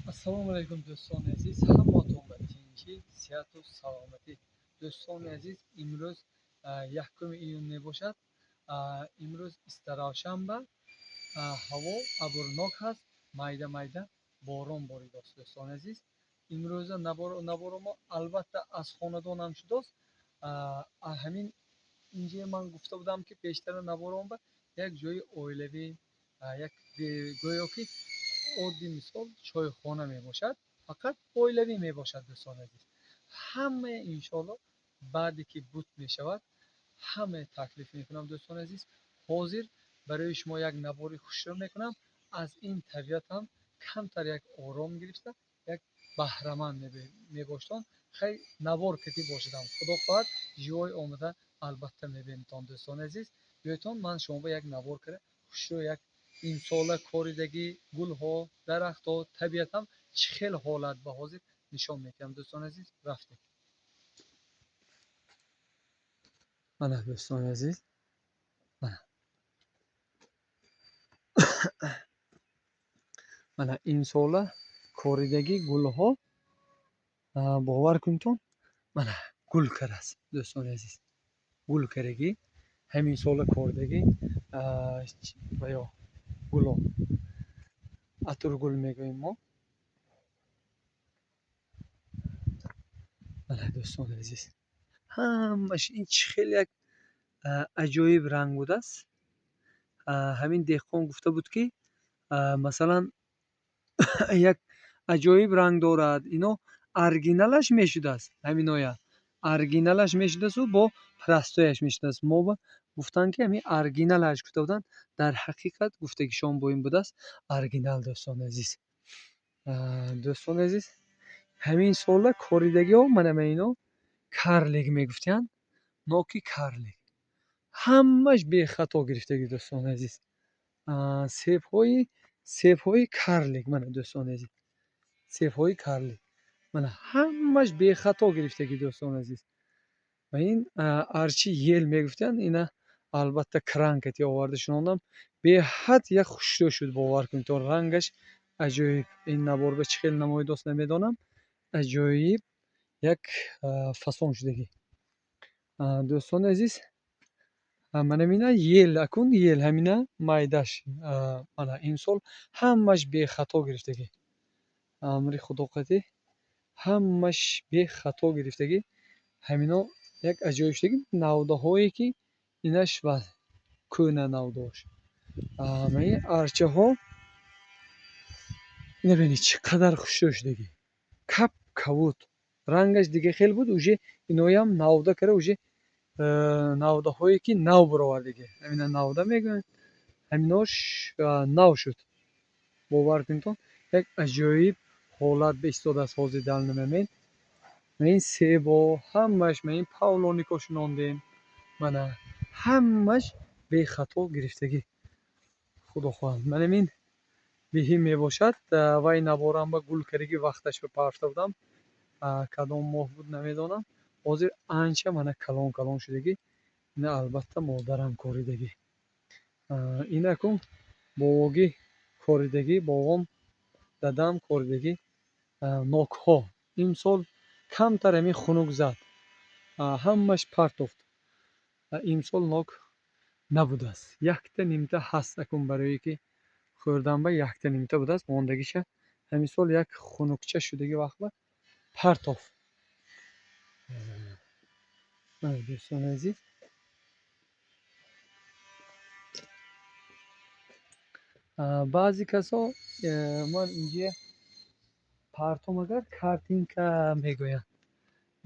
Assalomu alaykum do'stoni aziz, hammaton ba tinchlik, sihat va salomatlik. Do'stoni aziz, imroz 1 iyun mebошад. Имрӯз истарошанба, ҳаво абрнок ҳаст, майда борон боридааст. Дӯстони азиз, имрӯза наборомо албатта аз хонадонам шудааст. Ҳамин инҷае ман гуфта будам ки пештара наборон ба як ҷои оилавӣ, як гӯё ки одди мисол чойхона мебошад, фақат оилавӣ мебошад. Дӯстони азиз, ҳамаи иншоалло баъде ки буд мешавад, ҳамаи таклиф мекунам. Дӯстони азиз, ҳозир барои шумо як набори хушрӯ мекунам. Аз ин табиатам камтар як ором гирифта, як баҳраманд мебоштон. хай набор катӣ бошадам, худо хоҳад ҷивой омада албатта мебинитон. Дӯстони азиз, биёйтон ман шумо ба як набор кара хушрӯ, як имсола коридагӣ гулҳо, дарахтҳо, табиатам чӣ хел ҳолат ба ҳозир нишон медиҳам. Дӯстони азиз, рафтем. мана дӯстони азиз, мана имсола коридагӣ гулҳо, бовар кунтон, мана гул караст. Дӯстони азиз, гул карагӣ ҳамин сола коридагӣ ё гулҳо, атургул мегӯем мо. мана дӯстони азиз, ҳамаш ин чӣ хел як аҷоиб ранг будааст. ҳамин деҳқон гуфта буд ки масалан як аҷоиб ранг дорад, ино оригиналаш мешудааст. ҳаминоя оригиналаш мешудааст, бо прастояш мешудааст. мо гуфтанд ки ҳамин оригиналаш гуфта буданд, дар ҳақиқат гуфтагишон бо ин будааст оригинал. Дӯстони азиз, дӯстони азиз, ҳамин сола коридагиҳо мана ино карлик мегуфтанд, ноки карлик ҳамаш бехато гирифтагӣ. Дӯстони азиз, себҳои карлик, мана дӯстони азиз, себҳои карлик мана ҳамаш бехато гирифтагӣ. Дӯстони азиз, ва ин арчи ел мегуфтанд, ина албатта кранкати оварда шунодам, беҳад як хушрӯ шуд. бовар кунед, то рангаш аҷоиб. ин наборба чӣ хел намоидост намедонам, аҷоиб як фасон шудагӣ. Дӯстони азиз, манамина ел, акун ел ҳамина майдаш, мана имсол ҳамаш бехато гирифтагӣ. амри худоқадӣ ҳамаш бехато гирифтагӣ. ҳамино як аҷоиб шудагӣ. навдаҳое ки инаш ва кӯна навдош, ин арчаҳо, ина бинед чӣ қадар хушрӯ шудагӣ. кап кавуд, рангаш дига хел буд. уже иноям навда кара, уже навдаҳое ки нав баровардагӣ, ҳамина навда мегӯянд, ҳаминош нав шуд. бовар кунтон, як аҷоиб ҳолат ба истодааст. ҳозир дар намемед ин себо ҳамаш, ин павлонико шунондем, мана ҳамаш бехато гирифтагӣ. худо хоҳад манамин биҳӣ мебошад. вай наборанба гул карагӣ вақташро пафта будам, кадом моҳ буд намедонам. ҳозир анча мана калон шудагӣ. ина албатта модарам коридагӣ. ин акун бовогӣ коридагӣ, бовом дадам коридагӣ. нокҳо имсол камтар ҳамин хунук зад, ҳамаш партофт. имсол нок набудааст. якта нимта ҳаст, акун барое ки хӯрданба якта нимта будааст. мондагиша ҳамин сол як хунукча шудагӣ вақтба партофт. дӯстони азиз, баъзе касо ман инҷа партомагар картинка мегӯянд.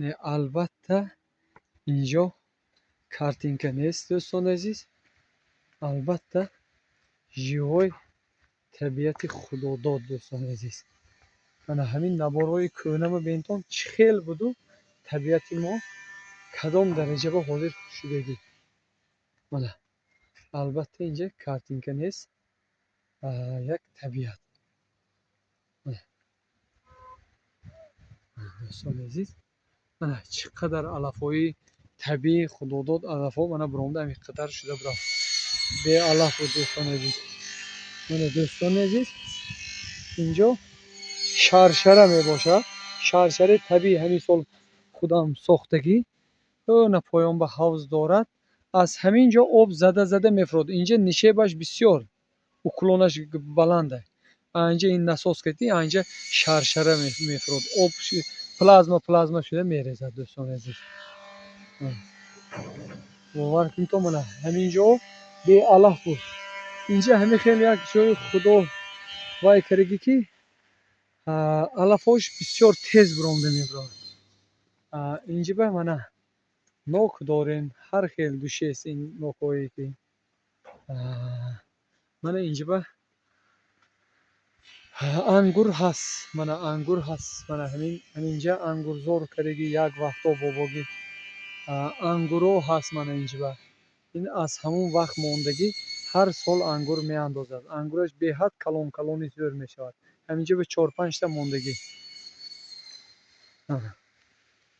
не, албатта инҷо картинка нест. дӯстони азиз, албатта ҷивой табиати худодод. дӯстони азиз, мана ҳамин наборҳои кӯнаро бинтон чӣ хел буду табиати мо кадом дараҷа ба ҳозир шудагӣ. мана албатта инҷа картинка нест, як табиат. дӯстони азиз, мана чӣ қадар алафҳои табиӣ худодод, алафҳо мана биромда ҳамин қадар шуда буд, беалаф буд. дӯстони азиз, мана дӯстони азиз, инҷо شرشره می باشه. شرشره طبیعی همین سال خودم ساختگی اون پایان به حوض دارد. از همین جا آب زده زده میفرود. اینجا نشیبش بسیار اکلونش بلنده. اینجا این نساز کردی اینجا شرشره میفرود. آب پلازما شده میریزد دوستان عزیز. باور کن تو منه همینجا به علف بود. اینجا همین خیلی یک جای خدا وای کرده که علفاش بسیار تیز برامده میبرد. اینجا به منه نوک داریم هر خیلی دوشه است این نوکایی که منه اینجا به انگور هست. منه انگور هست. منه همینجا انگور زور کردگی یک وقتا باباگی انگورو هست. منه اینجا به این از همون وقت موندگی هر سال انگور می اندازد. انگورش به حد کلون کلونی زور می شود. همینجا به 4-5 تا موندگی.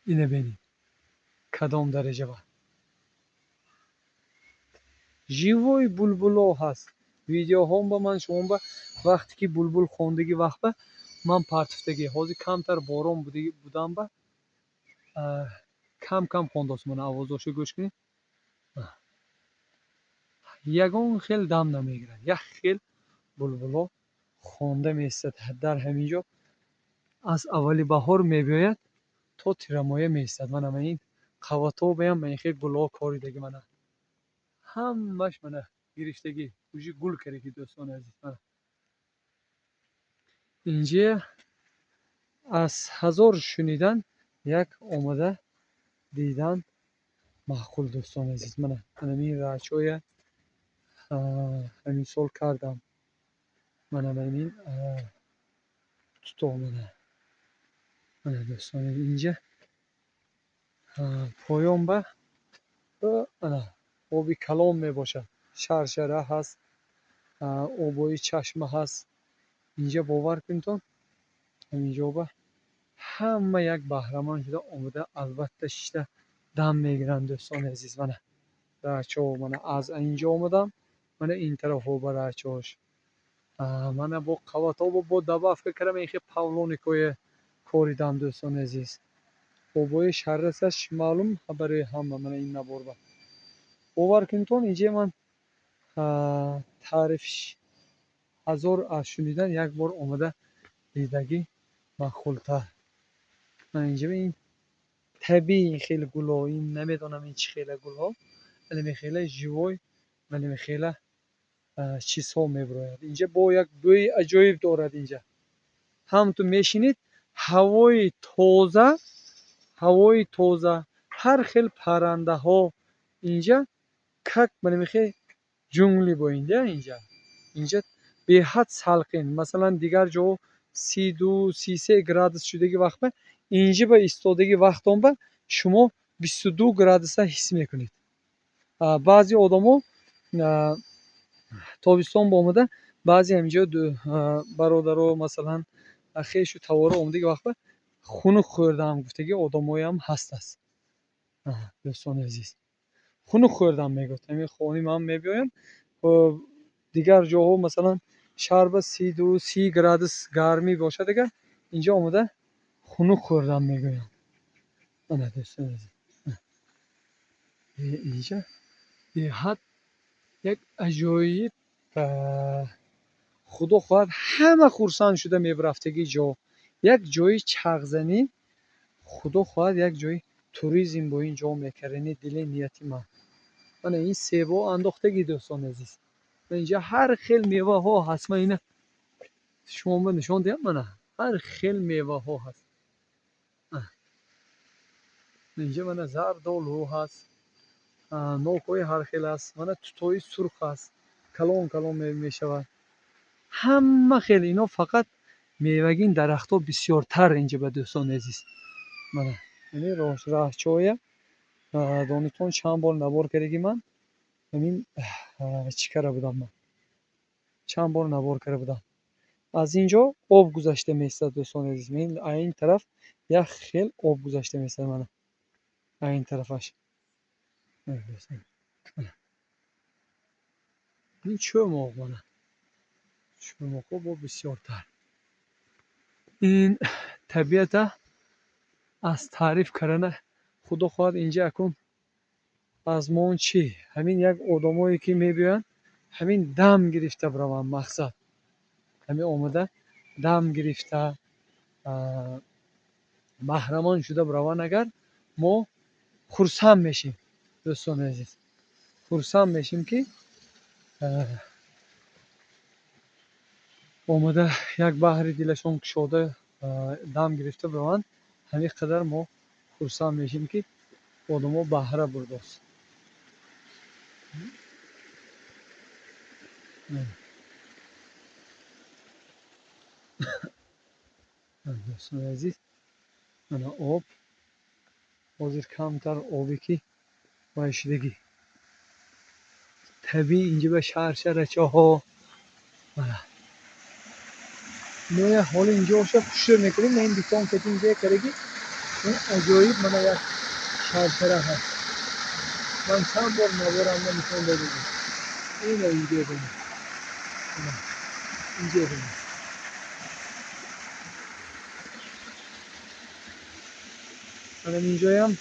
اینه ببینید کدام درجه با живой بلبلو هست. ویدیو هم با من شما با وقتی که بلبل خوندگی وقت با من پرتفتگی حاضی کمتر بارون بودم با کم کم خونداست. من آوازاشو گوش کنید. یگان خیل دم نمیگیرد. یک خیل بلبلو خونده میستد در همینجا از اولی بهار میباید تا تیرمایه میستد. من هم این قواتو بیم من خیلی گلها کاری دیگه من همش من گرفتگی اوجی گل کردی که دوستان عزیز. من اینجا از هزار شنیدن یک آمده دیدن معقول دوستان عزیز. من همین رچوی همین سال کردم. من همین تو آمده من دوستان اینجا پایان به آبی کلام می باشد. شرشره هست. آبای چشمه هست. اینجا باور کنید همینجا به همه یک بهرمان شده آمده. البته شده دم میگیرند دوستان عزیز. من رچه ها من از اینجا آمدم. من این طرف ها به رچه هاش من با قوات ها با دبا فکر کردم این خیلی پاولونیکوی کوریدم دوستان عزیز. آبای شرسش معلوم برای همه من این نبار با باور کنید اینجا من تعریفش هزار از شنیدن یک بار آمده دیدگی مخولتر. من اینجا به این طبیعی این خیلی گل ها این نمیدونم این چی خیلی گل ها ولی خیلی جوای ولی خیلی چیزها میبراید. اینجا با یک بوی عجایب دارد. اینجا همونطور میشینید هوای تازه هر خیل پرنده ها اینجا کک من خیلی جنگلی با اینجا به حد سلقین. مثلا دیگر جا 32-33 گرادس شدگی وقت به اینجا به ایستادگی وقت به شما 22 گرادس حس میکنید. بعضی آدما تابستان با آمده بعضی همینجا برادرها مثلا خیش و تواره آمده وقت به خونک خوردم گفتگی آدمایی هم هست است. دوستان عزیز خونک خوردم میگفت همین خونی من میبیایم دیگر جاها مثلا شرب 32-30 گرادس گرمی باشه دیگه اینجا آمده خونک خوردم میگویم. من دوستان عزیز اینجا به حد یک عجایب خدا خواهد همه خورسند شده میبرفتگی جا یک جای چغزنی خدا خواهد یک جای توریسم با این جا میکردنی دل نیتی من این سیبا انداختگی دوستان عزیز. من اینجا هر خیل میوه ها هست. من اینه شما نشان دیم من هر خیل میوه ها هست. اینجا من زردالو هست نوکای هر خیل هست. من توتای سرخ هست کلون میشود همه خیلی اینا فقط میوگین درخت ها بسیارتر اینجا به دوستان عزیز. من یعنی راهچوی دانتون چند بار نبار کردگی من همین چی کرده بودم من چند بار نبار کرده بودم. از اینجا آب گذشته میستد دوستان عزیز. این طرف یک خیل آب گذشته میستد من این طرفش. این چه موقع من چه موقع با بسیارتر این طبیعت از تعریف کردن خدا خواهد اینجا اکن از ما چی همین یک آدمایی که میبیان همین دم گرفته بروند مقصد همین آمده دم گرفته محرمان شده بروند اگر ما خرسند میشیم دوستان عزیز خرسند میشیم که آمده یک بحر دلشون گشاده دم گرفته بروند همین قدر ما خرسند میشیم که آدما بهره برداست دوستان عزیز انا آب حاضر کمتر آبی که بایشیدگی طبیعی اینجا به شهر چاها نه حال اینجا باشه خوشی میکنیم نه این دیکان که اینجا کرگی این عجایب من یک شهر هست من چند بار نبارم نمیتونم ببینم این اینجا ببینم اینجا ببینم من اینجا هم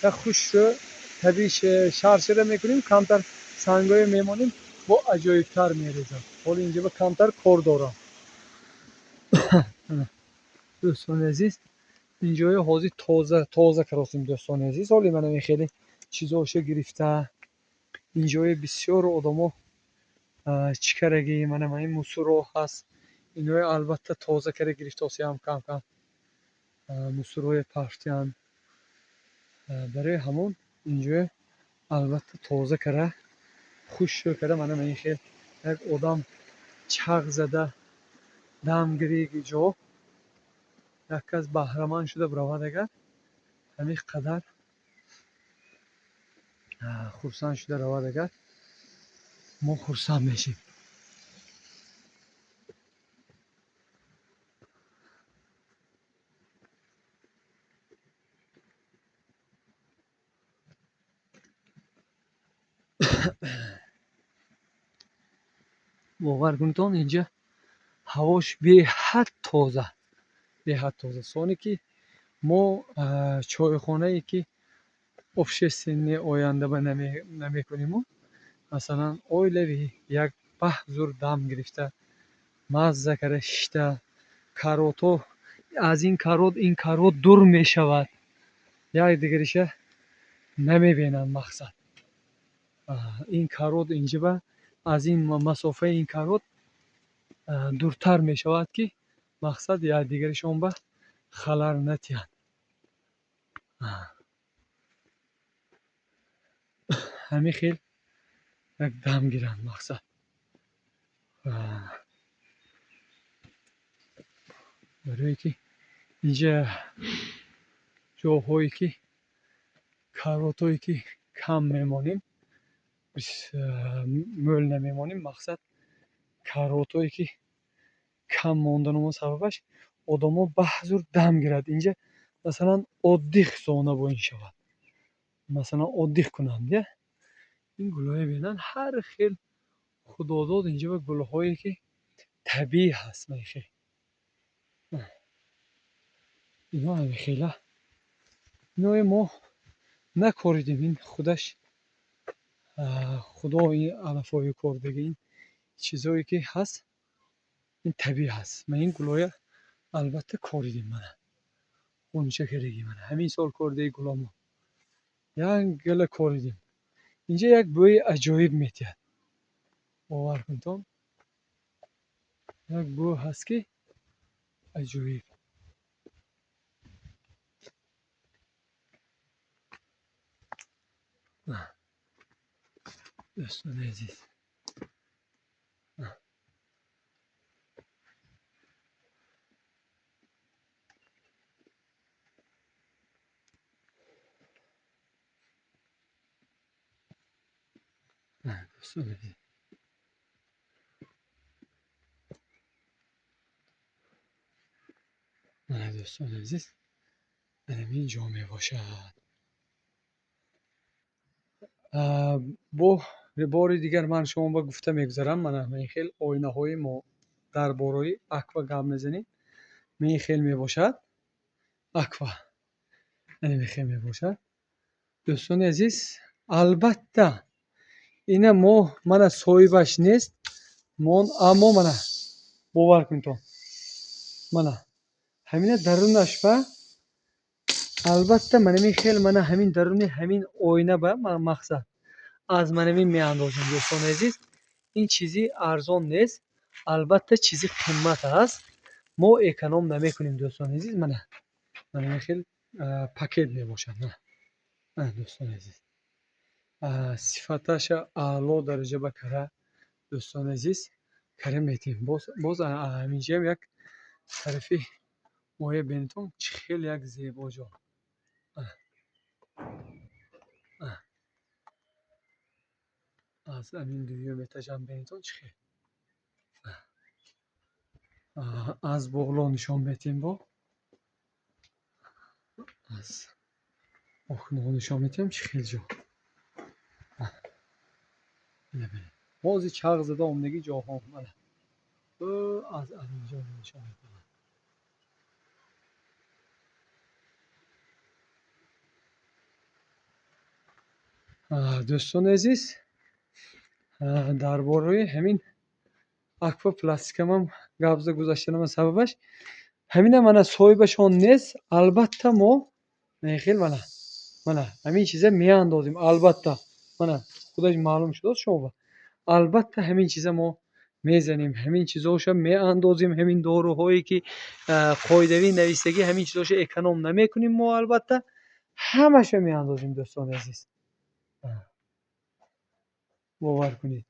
تا خوش شو طبیعی شهر میکنیم کمتر سنگای میمونیم با عجایب تر میریزم حال اینجا با کمتر کار دارم دوستان عزیز اینجا حاضر تازه کراسیم دوستان عزیز حالی من خیلی چیزاشو گرفته اینجا بسیار آدمو چیکارگی من این موسورو هست اینا البته تازه کرده گرفته هم کم کم موسوروی پفتیان برای همون اینجا البته تازه کرده خوش شو کرده من این خیلی یک آدم چغ زده دمگیری جا یک کس بهرمان شده برود اگر همین قدر خرسند شده رود اگر ما خرسند میشیم باور کنید اینجا هواش به حد تازه سانی که ما چایخانه ای که افش سنی آینده به نمی کنیم مثلا اویلوی یک بحضور دم گرفته مزه کرده شیشته کاروتو از این کاروت دور می شود یک دیگریشه نمی بینم مقصد این کاروت اینجا به از این مسافه این کاروت دورتر می شود که مقصد یک دیگریشون به خلر نتیان همین خیل یک دم گیرند مقصد برای که اینجا جاهایی که کاروتایی که کم میمانیم مول نمیمانیم مقصد کاروتایی که کم موندن سببش آدما بحضور دم گیرد اینجا مثلا oddiq zona bo'yin شود مثلا oddiq کنند این گلهای بینن هر خیل خداداد اینجا به گلهایی که طبیعی هست میخی اینا همه خیلی اینا ما نکاریدیم این خودش خدا این علفای کردگی این چیزایی که هست این طبیعی هست من این گلهای البته کاریدیم من اونچه کردگی من همین سال کرده گلامو یک گل کاریدیم اینجا یک بوی عجایب میتید باور کنتون یک بو هست که عجایب دوستان عزیز دوستان عزیز دوستان عزیز این جامعه باشد با بار دیگر من شما با گفته میگذارم من خیلی آینه های ما در بارای اکوا گپ میزنیم мехел мебошад. Аква ин мехел мебошад. дӯстони азиз, албатта ина мана соҳибаш нест, аммо мана бовар кунед то мана ҳамина дарунаш ба албатта манамин хел мана ҳамин даруни ҳамин оина ба мақсад аз манамин меандозем. дӯстони азиз, ин чизи арзон нест, албатта чизи қиммат аст. мо эконом намекунем. дӯстони азиз, манамин хел пакет мебошад. дӯстони азиз, сифаташа аъло дараҷа ба кара. дӯстони азиз, кара метем. боз ҳаминҷаям як тарафи оя бенитон чӣ хел як зебоҷо. аз ҳамин дуюм этажам бенитон чӣ хел аз боло нишон метем. бо аз охно нишон метем чӣ хел ҷо. бози чарх зада омдагӣ ҷоҳо мана аз ҳаминҷо нишон метавонам. дӯстони азиз, дар бораи ҳамин аквапластикамам гап зада гузаштанам сабабаш ҳамина мана соҳибаш он нест. албатта мо мехел мана ҳамин чиза меандозем. албатта мана худаш маълум шудод шумо. албатта ҳамин чиза мо мезанем, ҳамин чизоша меандозем. ҳамин доруҳое ки қоидавии навистагӣ ҳамин чизоша эконом намекунем. мо албатта ҳамаша меандозем. дӯстони азиз, бовар кунед.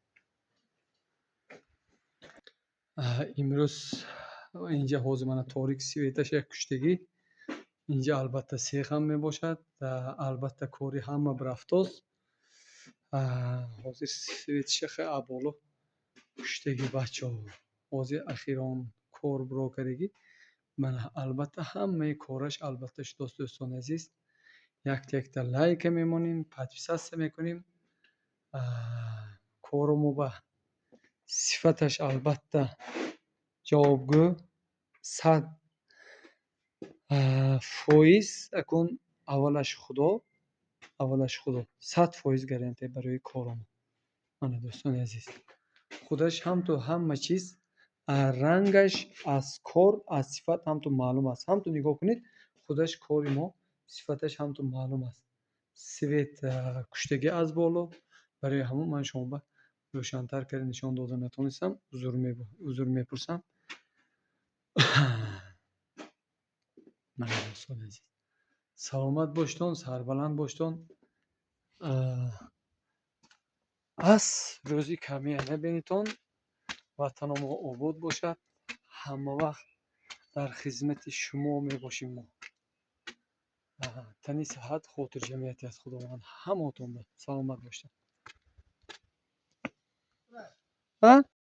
имрӯз инҷа ҳозир мана торик светаша як куштагӣ. инҷа албатта сехам мебошад. албатта кори ҳама бирафтост. ҳозир светаша хеле аболо куштагӣ бачаҳо. ҳозир ахирон кор биро кардагӣ. мана албатта ҳамаи кораш албатта шудост. дӯстони азиз, якта лайка мемонем, подписатсия мекунем. корому ба сифаташ албатта ҷавобгӯ 100% акун аввалаш худо 100% гарантия барои корам. мана дӯстони азиз, худаш ҳамту ҳама чиз рангаш аз кор аз сифат ҳамту маълум аст. ҳамту нигоҳ кунед, худаш кори мо сифаташ ҳамту маълум аст. свет куштагӣ аз боло барои ҳамон ман шумо ба рӯшантар карда нишон дода натонистам. узр мепурсам. мана дӯстони азиз, саломат боштон, сарбаланд боштон. аз рӯзи камия набинитон. ватаномо обод бошад. ҳама вақт дар хизмати шумо мебошем. мо тани сиҳат хотирҷамъияти аз худованд ҳамотон ба саломат боштед.